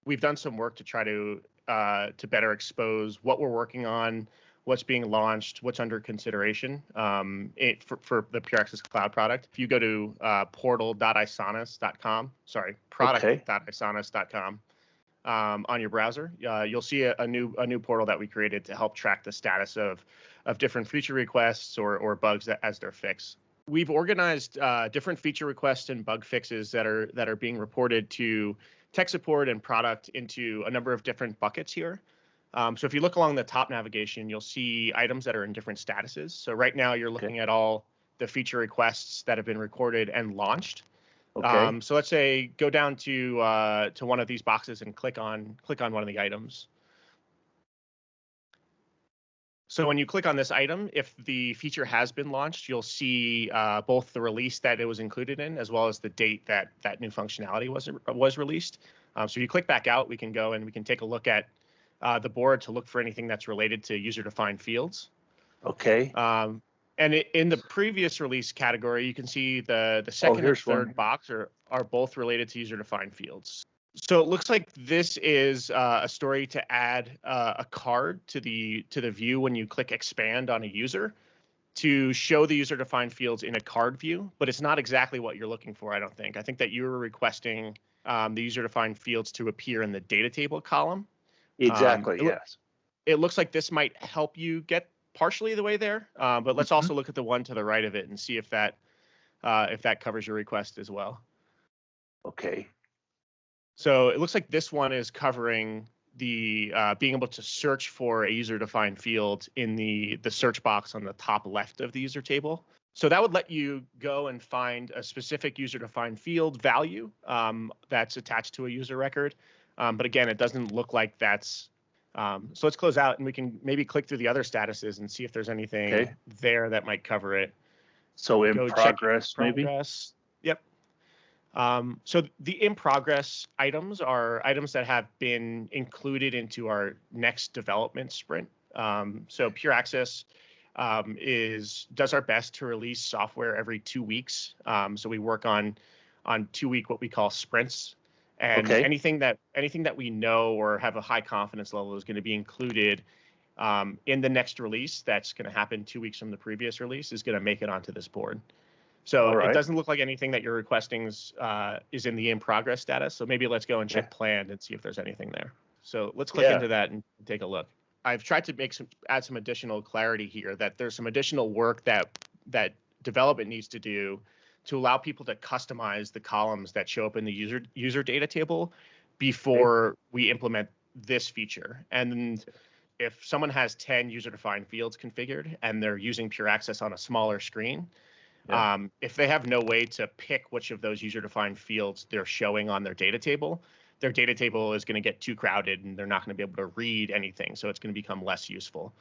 We've done some work to try to better expose what we're working on, what's being launched, what's under consideration for the Pure Access Cloud product. If you go to portal.isonas.com, product.isonas.com on your browser, you'll see a new portal that we created to help track the status of different feature requests or bugs as they're fixed. We've organized different feature requests and bug fixes that are being reported to tech support and product into a number of different buckets here. So if you look along the top navigation, you'll see items that are in different statuses. So right now you're looking at all the feature requests that have been recorded and launched. So let's say go down to one of these boxes and click on one of the items. So when you click on this item, if the feature has been launched, you'll see both the release that it was included in, as well as the date that new functionality was released. So you click back out, we can go and we can take a look at the board to look for anything that's related to user-defined fields. And in the previous release category, you can see the second and third box are both related to user-defined fields. So it looks like this is a story to add a card to the view when you click expand on a user to show the user-defined fields in a card view, but it's not exactly what you're looking for, I don't think. I think that you were requesting the user-defined fields to appear in the data table column. Exactly, yes. It looks like this might help you get partially the way there, but let's also look at the one to the right of it and see if that covers your request as well. Okay. So it looks like this one is covering the being able to search for a user-defined field in the search box on the top left of the user table. So that would let you go and find a specific user-defined field value that's attached to a user record. But again, it doesn't look like that's. So let's close out and we can maybe click through the other statuses and see if there's anything there that might cover it. So in progress, maybe? Yep. So the in progress items are items that have been included into our next development sprint. So Pure Access does our best to release software every 2 weeks. So we work on 2-week what we call sprints. And anything that we know or have a high confidence level is going to be included in the next release that's going to happen 2 weeks from the previous release is going to make it onto this board. So it doesn't look like anything that you're requesting is in the in progress status. So maybe let's go and check planned and see if there's anything there. So let's click into that and take a look. I've tried to add some additional clarity here that there's some additional work that development needs to do to allow people to customize the columns that show up in the user data table before we implement this feature. And if someone has 10 user-defined fields configured and they're using Pure Access on a smaller screen, if they have no way to pick which of those user-defined fields they're showing on their data table is going to get too crowded and they're not going to be able to read anything. So it's going to become less useful.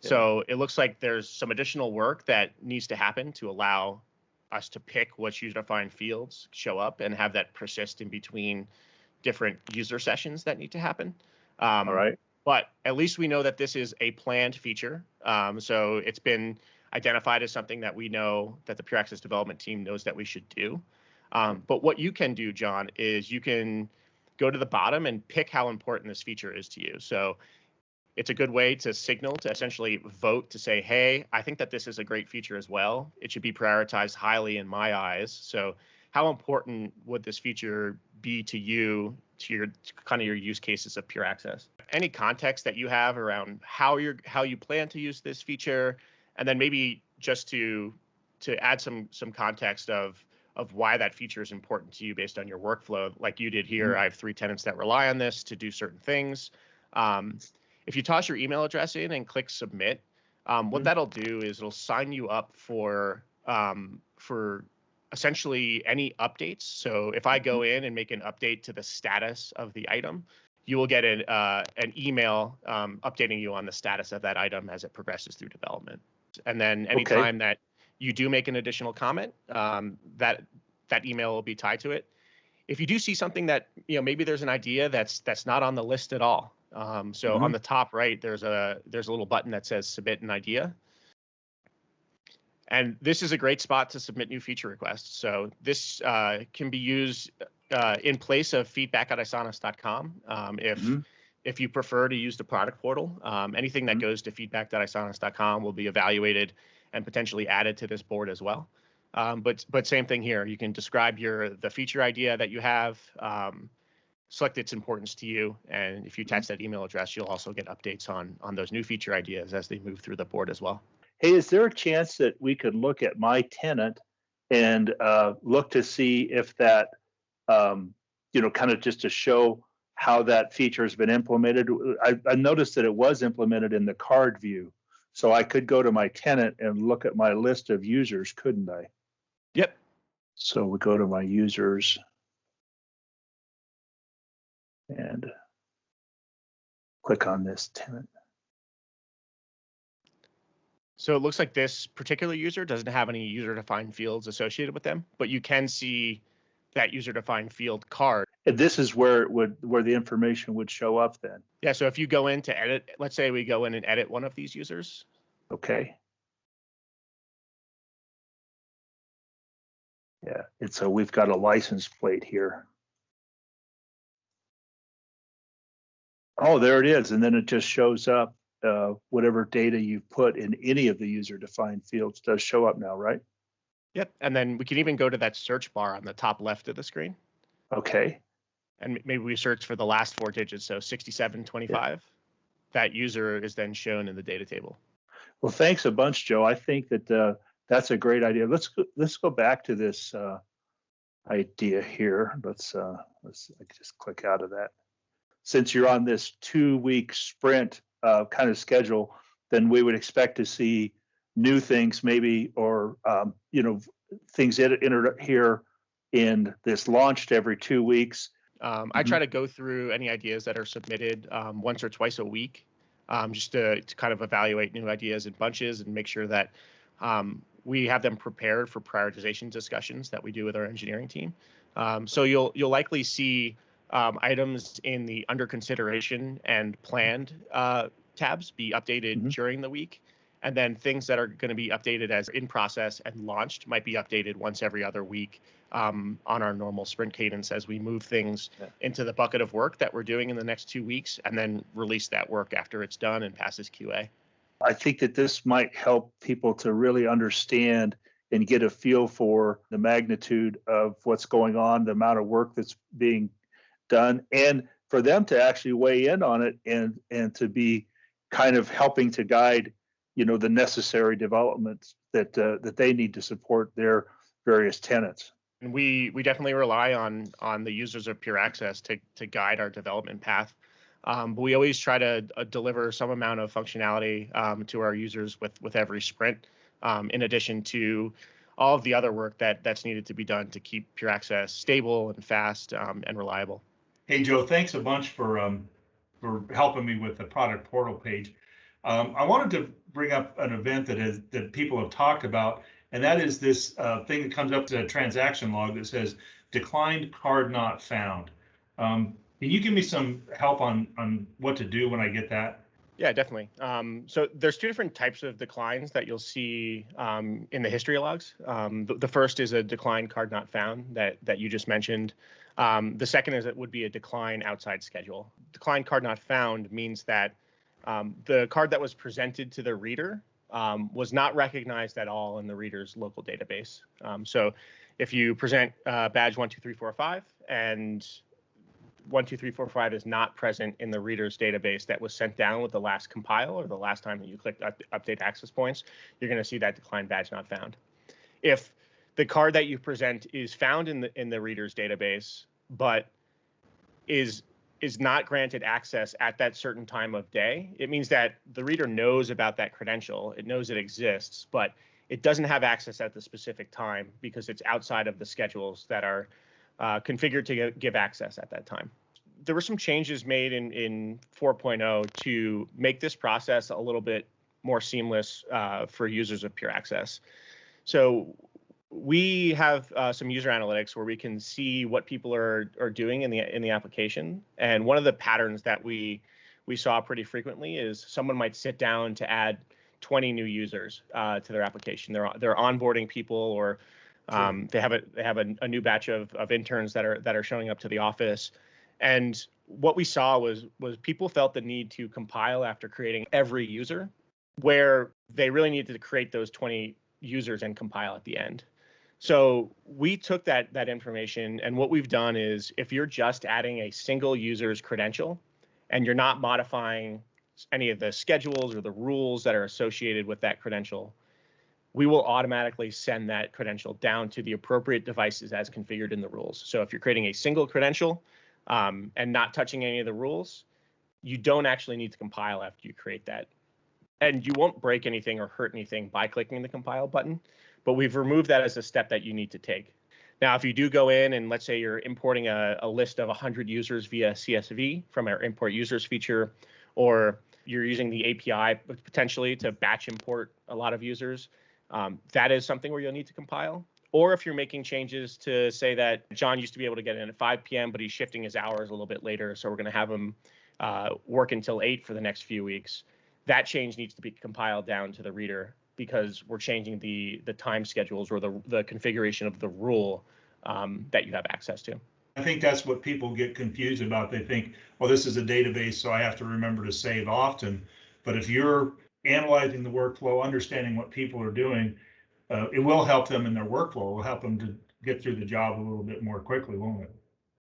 So it looks like there's some additional work that needs to happen to allow us to pick which user-defined fields show up and have that persist in between different user sessions that need to happen. But at least we know that this is a planned feature. So it's been identified as something that we know that the Pure Access development team knows that we should do. But what you can do, John, is you can go to the bottom and pick how important this feature is to you. So it's a good way to signal, to essentially vote to say, hey, I think that this is a great feature as well. It should be prioritized highly in my eyes. So how important would this feature be to you, to your kind of your use cases of Pure Access? Any context that you have around how you plan to use this feature, and then maybe just to add some context of why that feature is important to you based on your workflow, like you did here. I have 3 tenants that rely on this to do certain things. If you toss your email address in and click submit, what that'll do is it'll sign you up for essentially any updates. So if I go in and make an update to the status of the item, you will get an email updating you on the status of that item as it progresses through development. And then anytime that you do make an additional comment, that email will be tied to it. if you do see something that, maybe there's an idea that's not on the list at all. So on the top right, there's a little button that says submit an idea. And this is a great spot to submit new feature requests. So this can be used in place of feedback@isonas.com. If you prefer to use the product portal, anything that goes to feedback.isonas.com will be evaluated and potentially added to this board as well. But same thing here. You can describe the feature idea that you have, select its importance to you, and if you attach that email address, you'll also get updates on those new feature ideas as they move through the board as well. Hey, is there a chance that we could look at my tenant and look to see if that, kind of just to show how that feature has been implemented? I noticed that it was implemented in the card view. So I could go to my tenant and look at my list of users, couldn't I? Yep. So we go to my users and click on this tenant. So it looks like this particular user doesn't have any user-defined fields associated with them, but you can see that user-defined field card. And this is where the information would show up then. Yeah. So if you go in to edit, let's say we go in and edit one of these users. Okay. Yeah. And so we've got a license plate here. Oh, there it is. And then it just shows up. Whatever data you've put in any of the user-defined fields does show up now, right? Yep. And then we can even go to that search bar on the top left of the screen. Okay. And maybe we search for the last 4 digits, so 6725. Yeah. That user is then shown in the data table. Well, thanks a bunch, Joe. I think that that's a great idea. Let's go back to this idea here. Let's just click out of that. Since you're on this 2-week sprint kind of schedule, then we would expect to see new things maybe, or things entered here in this launched every 2 weeks. I try to go through any ideas that are submitted once or twice a week, just to kind of evaluate new ideas in bunches and make sure that we have them prepared for prioritization discussions that we do with our engineering team. So you'll likely see items in the under consideration and planned tabs be updated during the week. And then things that are going to be updated as in process and launched might be updated once every other week on our normal sprint cadence as we move things into the bucket of work that we're doing in the next 2 weeks, and then release that work after it's done and passes QA. I think that this might help people to really understand and get a feel for the magnitude of what's going on, the amount of work that's being done, and for them to actually weigh in on it and to be kind of helping to guide, the necessary developments that they need to support their various tenants. And we definitely rely on the users of Pure Access to guide our development path. But we always try to deliver some amount of functionality to our users with every sprint, in addition to all of the other work that's needed to be done to keep Pure Access stable and fast and reliable. Hey, Joe, thanks a bunch for helping me with the product portal page. I wanted to bring up an event that people have talked about, and that is this thing that comes up to a transaction log that says declined card not found. Can you give me some help on what to do when I get that? Yeah, definitely. So there's 2 different types of declines that you'll see in the history logs. The first is a declined card not found that you just mentioned. The second is it would be a decline outside schedule. Declined card not found means that the card that was presented to the reader was not recognized at all in the reader's local database. So if you present badge 12345 and 12345 is not present in the reader's database that was sent down with the last compile or the last time that you clicked update access points, you're going to see that declined badge not found. If the card that you present is found in the reader's database, but is not granted access at that certain time of day, it means that the reader knows about that credential, it knows it exists, but it doesn't have access at the specific time because it's outside of the schedules that are configured to give access at that time. There were some changes made in 4.0 to make this process a little bit more seamless for users of Pure Access. So we have some user analytics where we can see what people are doing in the application. And one of the patterns that we saw pretty frequently is someone might sit down to add 20 new users to their application. They're onboarding people, or they have a new batch of interns that are showing up to the office. And what we saw was people felt the need to compile after creating every user, where they really needed to create those 20 users and compile at the end. So we took that information, and what we've done is, if you're just adding a single user's credential and you're not modifying any of the schedules or the rules that are associated with that credential, we will automatically send that credential down to the appropriate devices as configured in the rules. So if you're creating a single credential and not touching any of the rules, you don't actually need to compile after you create that. And you won't break anything or hurt anything by clicking the compile button, but we've removed that as a step that you need to take. Now, if you do go in and let's say you're importing a list of 100 users via CSV from our import users feature, or you're using the API potentially to batch import a lot of users, that is something where you'll need to compile. Or if you're making changes to say that John used to be able to get in at 5 p.m., but he's shifting his hours a little bit later, so we're going to have him work until 8 for the next few weeks, that change needs to be compiled down to the reader, because we're changing the time schedules or the configuration of the rule that you have access to. I think that's what people get confused about. They think, well, this is a database, so I have to remember to save often. But if you're analyzing the workflow, understanding what people are doing, it will help them in their workflow. It will help them to get through the job a little bit more quickly, won't it?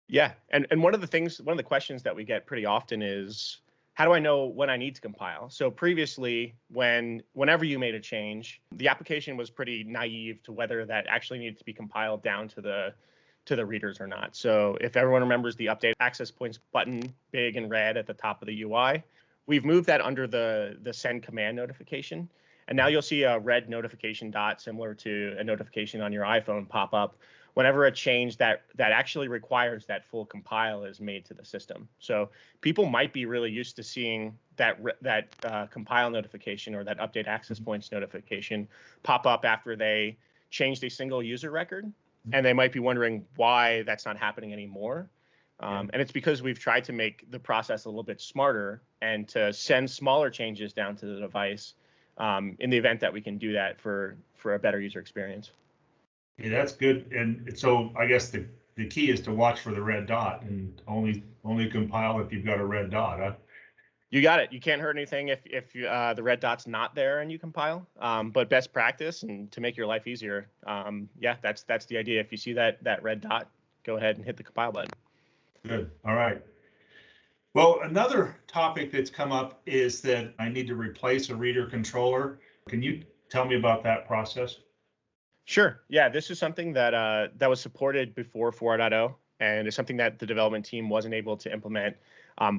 Yeah, and one of the questions that we get pretty often is, how do I know when I need to compile? So previously, whenever you made a change, the application was pretty naive to whether that actually needed to be compiled down to the readers or not. So if everyone remembers the update access points button, big and red at the top of the UI, we've moved that under the send command notification. And now you'll see a red notification dot, similar to a notification on your iPhone, pop up whenever a change that actually requires that full compile is made to the system. So people might be really used to seeing that compile notification or that update access points notification pop up after they changed a single user record, and they might be wondering why that's not happening anymore. And it's because we've tried to make the process a little bit smarter and to send smaller changes down to the device in the event that we can do that for a better user experience. Yeah, that's good. And so I guess the key is to watch for the red dot and only compile if you've got a red dot. Huh? You got it. You can't hurt anything if the red dot's not there and you compile. But best practice, and to make your life easier, yeah, that's the idea. If you see that red dot, go ahead and hit the compile button. Good. All right. Well, another topic that's come up is that I need to replace a reader controller. Can you tell me about that process? Sure. Yeah, this is something that was supported before 4.0, and it's something that the development team wasn't able to implement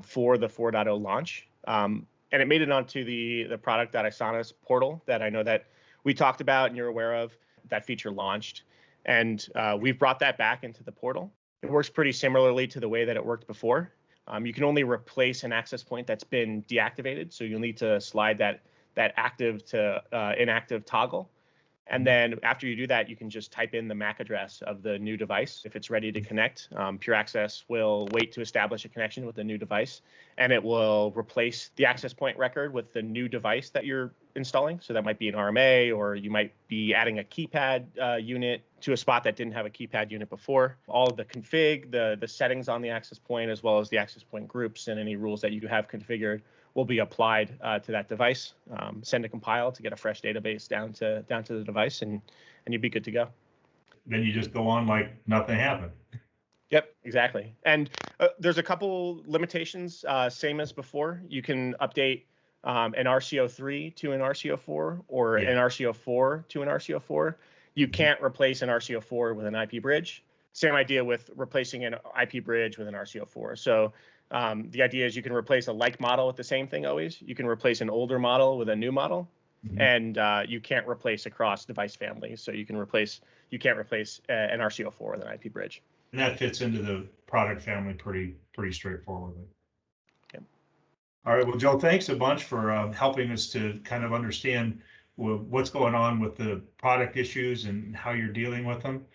for the 4.0 launch. And it made it onto the product.isonas portal that I know that we talked about and you're aware of. That feature launched, and we've brought that back into the portal. It works pretty similarly to the way that it worked before. You can only replace an access point that's been deactivated, so you'll need to slide that active to inactive toggle. And then after you do that, you can just type in the MAC address of the new device. If it's ready to connect, Pure Access will wait to establish a connection with the new device, and it will replace the access point record with the new device that you're installing. So that might be an RMA, or you might be adding a keypad unit to a spot that didn't have a keypad unit before. All of the config, the settings on the access point, as well as the access point groups and any rules that you have configured, will be applied to that device. Send a compile to get a fresh database down to the device, and you'd be good to go. Then you just go on like nothing happened. Yep, exactly. And there's a couple limitations, same as before. You can update an RCO3 to an RCO4 or an RCO4 to an RCO4. You can't replace an RCO4 with an IP bridge. Same idea with replacing an IP bridge with an RCO4. So the idea is you can replace a like model with the same thing always. You can replace an older model with a new model, and you can't replace across device families. So you can't replace an RCO4 with an IP bridge. And that fits into the product family pretty straightforwardly. Yep. All right. Well, Joe, thanks a bunch for helping us to kind of understand what's going on with the product issues and how you're dealing with them.